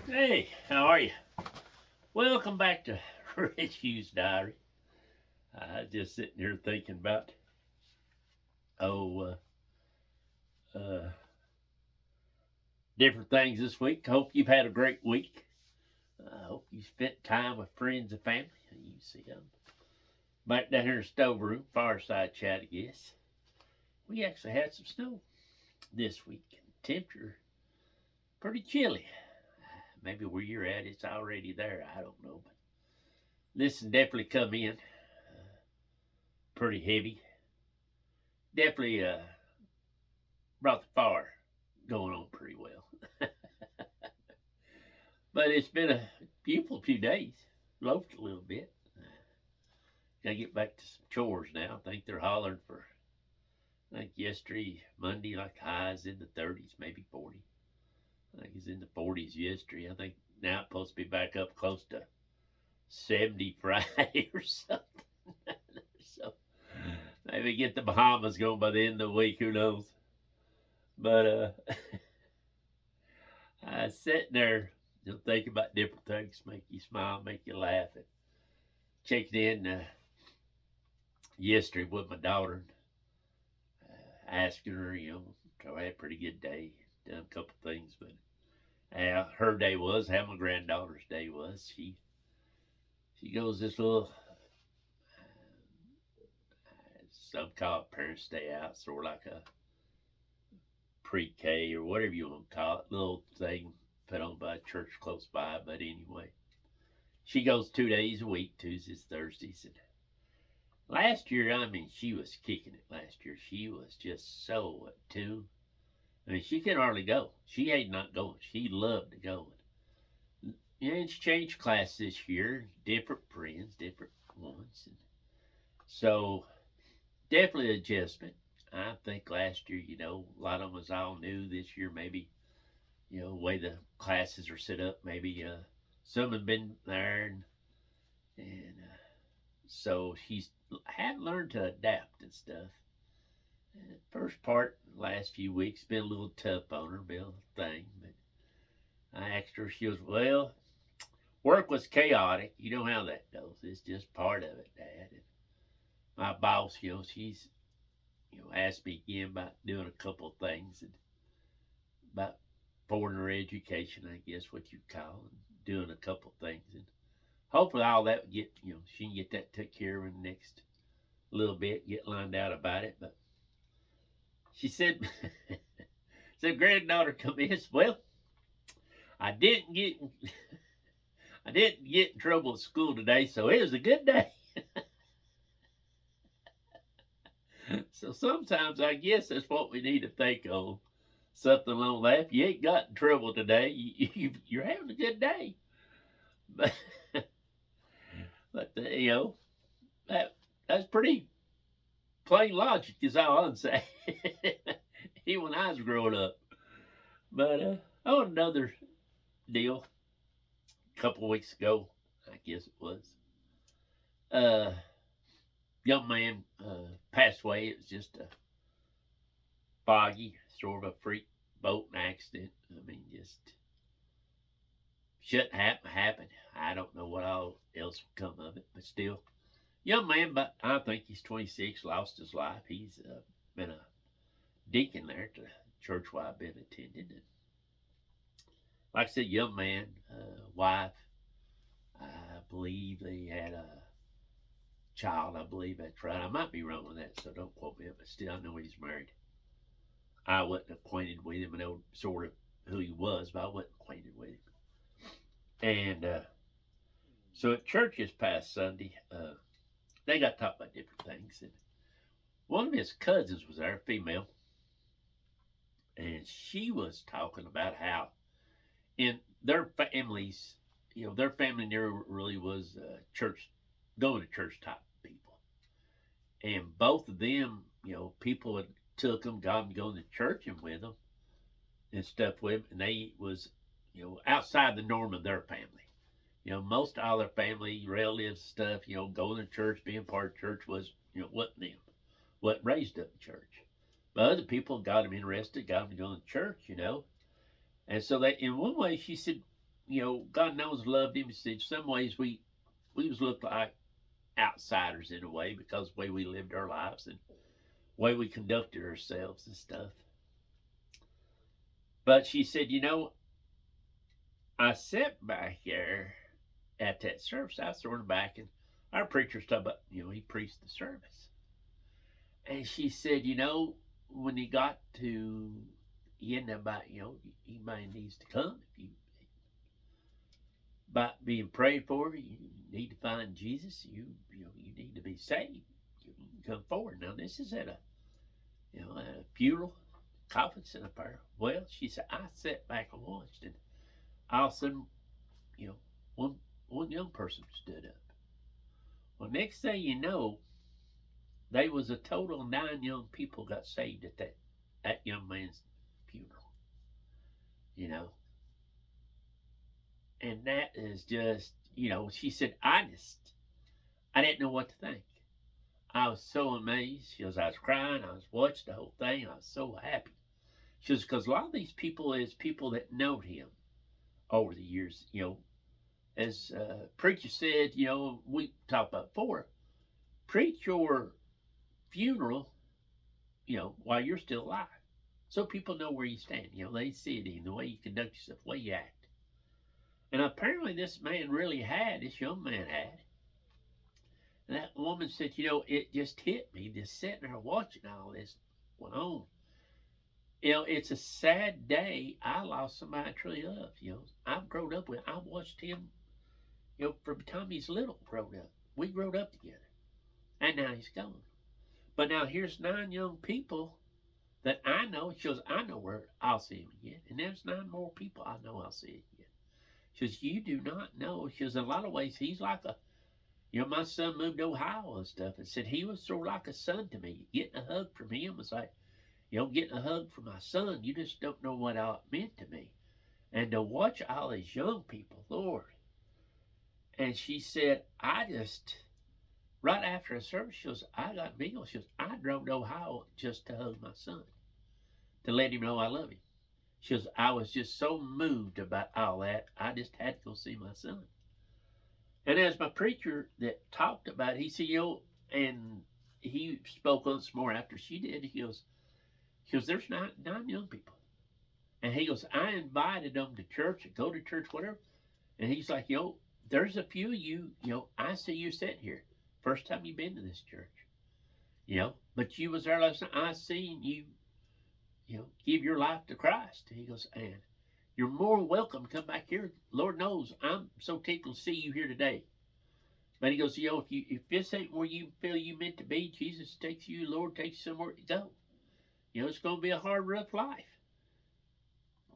Hey, how are you? Welcome back to Rich Hughes Diary. I was just sitting here thinking about oh uh, different things this week. Hope you've had a great week. I hope you spent time with friends and family. You see, I'm back down here in the stove room, fireside chat. I guess we actually had some snow this week. Temperature pretty chilly. Maybe where you're at, it's already there. I don't know, but this definitely come in pretty heavy. Definitely brought the fire going on pretty well. But it's been a beautiful few days. Loafed a little bit. Gotta get back to some chores now. I think they're hollering for, I think yesterday, Monday, like highs in the 30s, maybe 40. I think it's in the 40s yesterday. I think now it's supposed to be back up close to 70 Friday or something. So maybe get the Bahamas going by the end of the week. Who knows? But I was sitting there, thinking about different things, make you smile, make you laugh. And checked in yesterday with my daughter, asking her, so I had a pretty good day, done a couple things, but her day was, how my granddaughter's day was. She goes this little, some call it parents' day out, sort of like a pre-K or whatever you want to call it, little thing put on by a church close by. But anyway, she goes 2 days a week, Tuesdays, Thursdays, and last year, I mean, she was kicking it last year. She was just so attuned. I mean, she could hardly go. She hated not going. She loved to go. And she changed class this year. Different friends, different ones. And so, definitely adjustment. I think last year, a lot of them was all new. This year, maybe, the way the classes are set up, maybe some have been there. And so she's had learned to adapt and stuff. First part, last few weeks, been a little tough on her, been a thing. But I asked her, she goes, well, work was chaotic. You know how that goes. It's just part of it, Dad. And my boss, she's, asked me again about doing a couple of things and about foreigner education, I guess what you call it, doing a couple of things. And hopefully all that would get, she can get that took care of in the next little bit, get lined out about it. But she said, said granddaughter come in. Well, I didn't get I didn't get in trouble at school today, so it was a good day. So sometimes I guess that's what we need to think on. Something along that. If you ain't got in trouble today, you're having a good day. But, but that's pretty plain logic is all I'm saying. Even when I was growing up. But on another deal, a couple of weeks ago, I guess it was, uh, young man passed away. It was just a foggy, sort of a freak boat accident. I mean, just shouldn't happen. I don't know what all else will come of it, but still, young man. But I think he's 26. Lost his life. He's been a deacon there at the church where I've been attending. And like I said, young man, wife. I believe they had a child. I believe that's right. I might be wrong on that, so don't quote me. But still, I know he's married. I wasn't acquainted with him. I know sort of who he was, but I wasn't acquainted with him. And so at church this past Sunday, they got to talk about different things. And one of his cousins was there, female, and she was talking about how in their families, their family never really was church, going to church type people. And both of them, people had took them, got them going to church and with them and stuff with them, and they was, outside the norm of their family. Most all their family, relatives, stuff, going to church, being part of church was, wasn't them, wasn't raised up in church. But other people got them interested, got them going to church, And so they, in one way, she said, God knows loved him. He said some ways we was looked like outsiders in a way because of the way we lived our lives and the way we conducted ourselves and stuff. But she said, I sat back there at that service. I was sort of back, and our preacher's talking about, he preached the service. And she said, when he got to the end about, anybody needs to come. If you about being prayed for, you need to find Jesus. You need to be saved. You can come forward. Now this is at a funeral, coffin set up there. Well, she said I sat back and watched, and all of a sudden, you know, one young person stood up. Well, next thing you know, there was a total of 9 young people got saved at that young man's funeral. You know, and that is just, she said, I didn't know what to think. I was so amazed. She goes, I was crying. I was watching the whole thing. I was so happy. She goes, because a lot of these people is people that know him over the years. As preacher said, we talked about before, preach your funeral, while you're still alive. So people know where you stand. They see it in the way you conduct yourself, the way you act. And apparently this young man had. And that woman said, it just hit me, just sitting there watching all this went on. It's a sad day. I lost somebody I truly loved. I've grown up with, I watched him, from the time he's little, grown up. We growed up together. And now he's gone. But now here's 9 young people that I know. She goes, I know where I'll see him again. And there's 9 more people I know I'll see again. She goes, you do not know. She goes, in a lot of ways, he's like my son moved to Ohio and stuff, and said he was sort of like a son to me. Getting a hug from him was like, getting a hug from my son. You just don't know what it meant to me. And to watch all these young people, Lord. And she said, right after the service, she goes, I got meal. She goes, I drove to Ohio just to hug my son, to let him know I love him. She goes, I was just so moved about all that, I just had to go see my son. And as my preacher that talked about it, he said, and he spoke on this more after she did, he goes, there's 9 young people. And he goes, I invited them to church, and go to church, whatever. And he's like, there's a few of you, I see you sitting here. First time you've been to this church. But you was there last night. I seen you, give your life to Christ. He goes, and you're more welcome to come back here. Lord knows I'm so tickled to see you here today. But he goes, if this ain't where you feel you meant to be, Jesus takes you, Lord takes you somewhere to go. It's going to be a hard, rough life.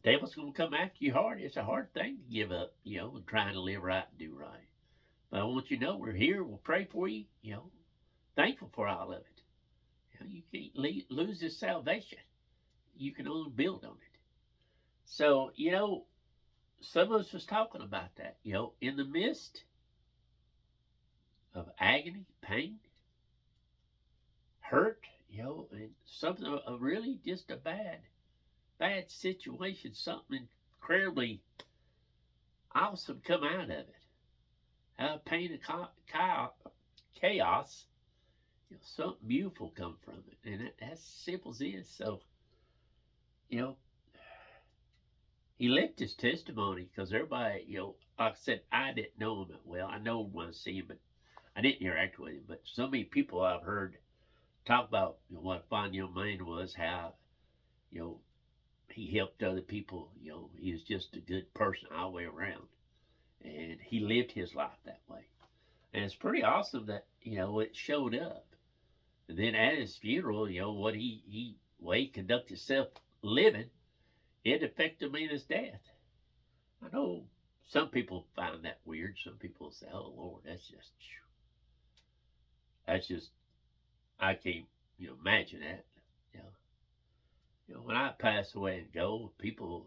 The devil's going to come after you hard. It's a hard thing to give up, and trying to live right and do right. But I want you to know we're here. We'll pray for you, thankful for all of it. You can't lose this salvation. You can only build on it. So, some of us was talking about that, in the midst of agony, pain, hurt, and something really just a bad situation, something incredibly awesome come out of it. Pain and chaos, something beautiful come from it. And that's simple as it is. So, he left his testimony because everybody, like I said, I didn't know him that well. I know him when I see him, but I didn't interact with him. But so many people I've heard talk about what a fine young man was, how, he helped other people. He was just a good person all the way around. And he lived his life that way. And it's pretty awesome that, it showed up. And then at his funeral, what way he conducted himself living, it affected me in his death. I know some people find that weird. Some people say, oh, Lord, that's just, I can't, imagine that. When I pass away and go, people,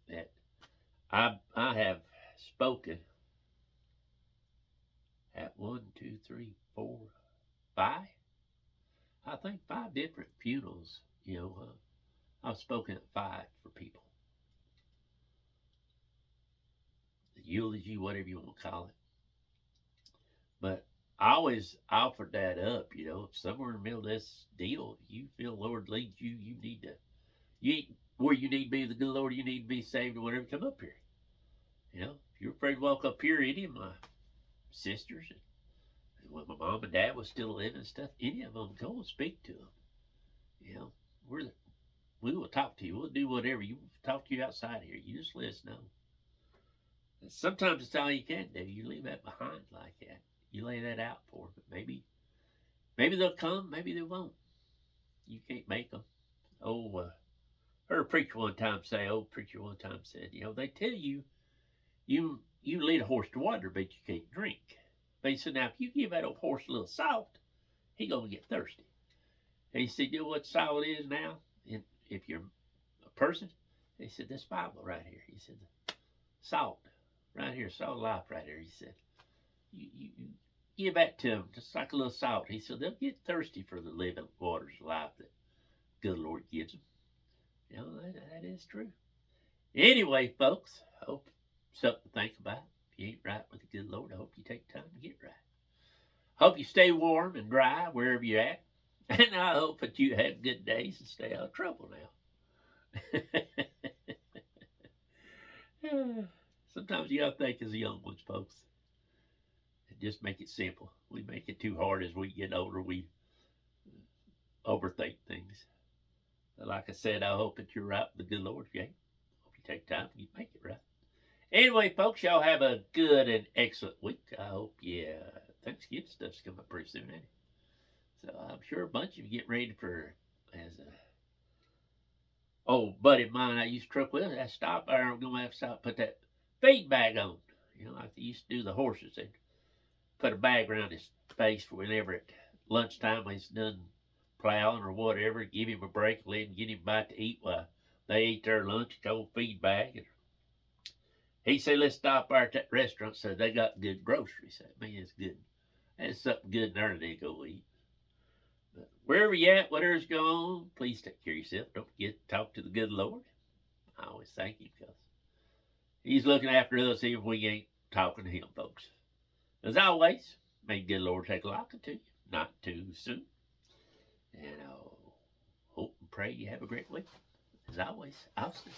that I have spoken at 1, 2, 3, 4, 5. I think 5 different funerals. I've spoken at 5 for people. eulogy, whatever you want to call it. But I always offered that up, you know, if somewhere in the middle of this deal, you feel the Lord leads you, you need to, you ain't where you need to be, the good Lord, you need to be saved or whatever, come up here. You know, if you're afraid to walk up here, any of my sisters, and when my mom and dad was still living and stuff, any of them, go and speak to them. You know, we will talk to you. We'll do whatever. You talk to you outside here. You just let us know. And sometimes it's all you can do. You leave that behind like that. You lay that out for them. But maybe they'll come. Maybe they won't. You can't make them. Oh, heard a preacher one time say. Old preacher one time said, you know, they tell you you lead a horse to water, but you can't drink. But he said, now if you give that old horse a little salt, he gonna get thirsty. And he said, you know what salt is now? And if you're a person, he said, this Bible right here. He said, salt right here, salt of life right here. He said, you give that to them just like a little salt. He said, they'll get thirsty for the living waters of life that good Lord gives them. You know, that is true. Anyway, folks, I hope something to think about. If you ain't right with the good Lord, I hope you take time to get right. Hope you stay warm and dry wherever you're at. And I hope that you have good days and stay out of trouble now. Sometimes you gotta think as the young ones, folks. And just make it simple. We make it too hard as we get older. We overthink things. But like I said, I hope that you're right with the good Lord. If you ain't, hope you take time and you make it right. Anyway, folks, y'all have a good and excellent week. I hope, Thanksgiving stuff's coming up pretty soon, ain't it? So I'm sure a bunch of you get ready for, as a old buddy of mine I used to truck with, I stop there, I'm going to have to stop, put that feed bag on. You know, like they used to do the horses. They'd put a bag around his face for whenever at lunchtime he's done plowing or whatever, give him a break, let him get him back to eat while they ate their lunch, cold feed bag. And he said, let's stop there at that restaurant. So they got good groceries. I mean, it's good. There's something good in there they go eat. But wherever you at, whatever's going on, please take care of yourself. Don't forget to talk to the good Lord. I always thank him because he's looking after us even if we ain't talking to him, folks. As always, may the good Lord take a liking to you, not too soon. And I hope and pray you have a great week. As always, Austin.